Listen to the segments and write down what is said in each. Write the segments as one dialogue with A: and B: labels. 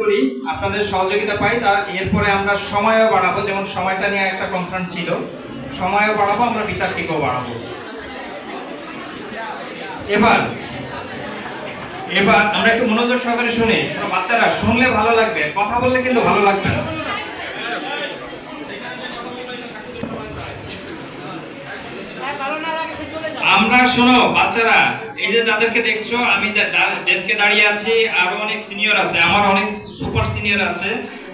A: করি, আপনাদের সহযোগিতা পাই, তার এরপরে আমরা সময়ও বাড়াবো, যেমন সময়টা নিয়ে একটা কনসার্ন ছিল, সময়ও বাড়াবো, আমরা বিতার্কিকও বাড়াবো। এবার আমরা একটু মনোযোগ সহকারে শুনি। বাচ্চারা শুনলে ভালো লাগবে, কথা বললে কিন্তু ভালো লাগবে না। আমরা শোনো বাচ্চারা, এই যে যাদেরকে দেখছো, আমি ডেস্কে দাঁড়িয়ে আছি, আরো অনেক সিনিয়র আছে, আমার অনেক সুপার সিনিয়র আছে,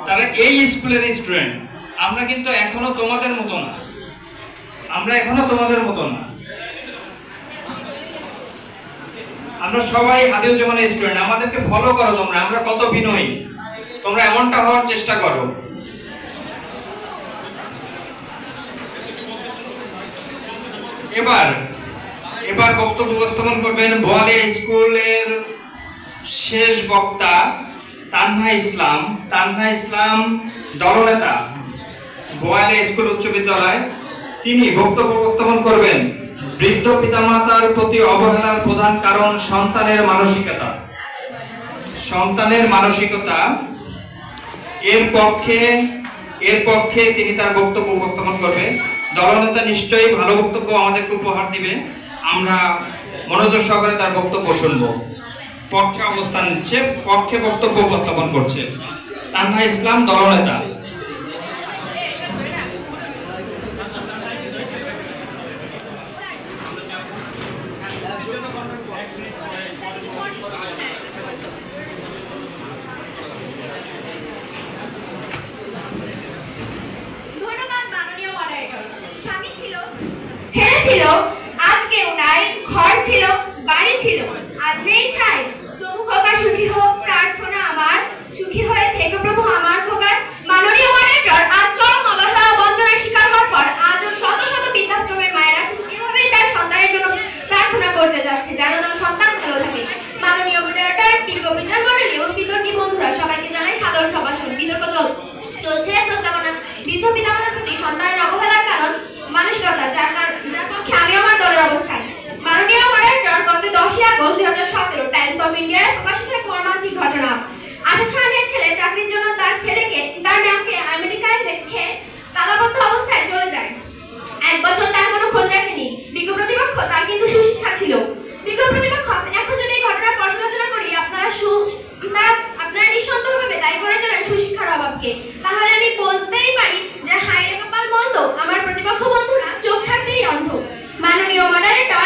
A: তারা এই স্কুলের স্টুডেন্ট। আমরা কিন্তু এখনো তোমাদের মতো না, আমরা সবাই আদিউজ্জামানের স্টুডেন্ট। আমাদেরকে ফলো করো তোমরা, আমরা কত বিনয়ী, তোমরা এমনটা হওয়ার চেষ্টা করো। এবার বক্তব্য উপস্থাপন করবেন বোয়ালিয়া স্কুলের শেষ বক্তা তানহা ইসলাম, দলনেতা, বোয়ালিয়া স্কুল উচ্চ বিদ্যালয়। তিনি বক্তব্য উপস্থাপন করবেন বৃদ্ধ পিতামাতার প্রতি অবহেলার প্রধান কারণ সন্তানের মানসিকতা। এর পক্ষে তিনি তার বক্তব্য উপস্থাপন করবেন। দলনেতা নিশ্চয়ই ভালো বক্তব্য আমাদেরকে উপহার দিবে, আমরা মনোযোগ সহকারে তার বক্তব্য শুনবো। পক্ষে অবস্থান নিচ্ছে, পক্ষে বক্তব্য উপস্থাপন করছে তানহা ইসলাম, দলনেতা।
B: ছেলে ছিল, আজ কেউ নাই, ঘর ছিল, বাড়ি ছিল, আজ নেই ঠাই, তবু খোকা সুখী হোক প্রার্থনা আমার, সুখী হয়ে থেকে প্রভু আমার খোকার। মাননীয় মডারেটর, আজ চরম অবহেলা ও বঞ্চনার শিকার হওয়ার পর আজও শত শত বৃদ্ধাশ্রমের মায়েরা ঠিক এভাবেই তার সন্তানের জন্য প্রার্থনা করতে যাচ্ছে, যেন তার সন্তান ভালো থাকে। মাননীয় মডারেটর, বিজ্ঞ বিচার মণ্ডলী এবং বিতর্কী বন্ধুরা, সবাইকে জানাই সাধারণ সম্ভাষণ। বিতর্ক চলছে। প্রস্তাবনা: বৃদ্ধ পিতামাতার প্রতি সন্তানের অবহেলার কারণ মানসিকতা, যার পক্ষে আমি আমার দলের অবস্থান। মাননীয় মডারেটর, গত 10ই আগস্ট 2017 টাইমস অফ ইন্ডিয়ায় প্রকাশিত এক মর্মান্তিক ঘটনা। আশা সাহানের ছেলে চাকরির জন্য তার ম্যামকে আমেরিকায় দেখে তালাবদ্ধ অবস্থায় চলে যায়। 1 বছর তার কোনো খোঁজ রাখেনি। বিজ্ঞ প্রতিপক্ষ তার কিন্তু সুশিক্ষা ছিল। বিজ্ঞ প্রতিপক্ষ, এখন যদি এই ঘটনার পর্যালোচনা করি, আপনারা নিঃসন্দেহভাবে দায়ী করে যাবেন সুশিক্ষার অভাবকে। তাহলে আমি বলতেই পারি যে হায় রে কপাল মন্দ, আমার প্রতিপক্ষ বন্ধুরা চোখ থাকতেই অন্ধ। মাননীয় মডারেটর,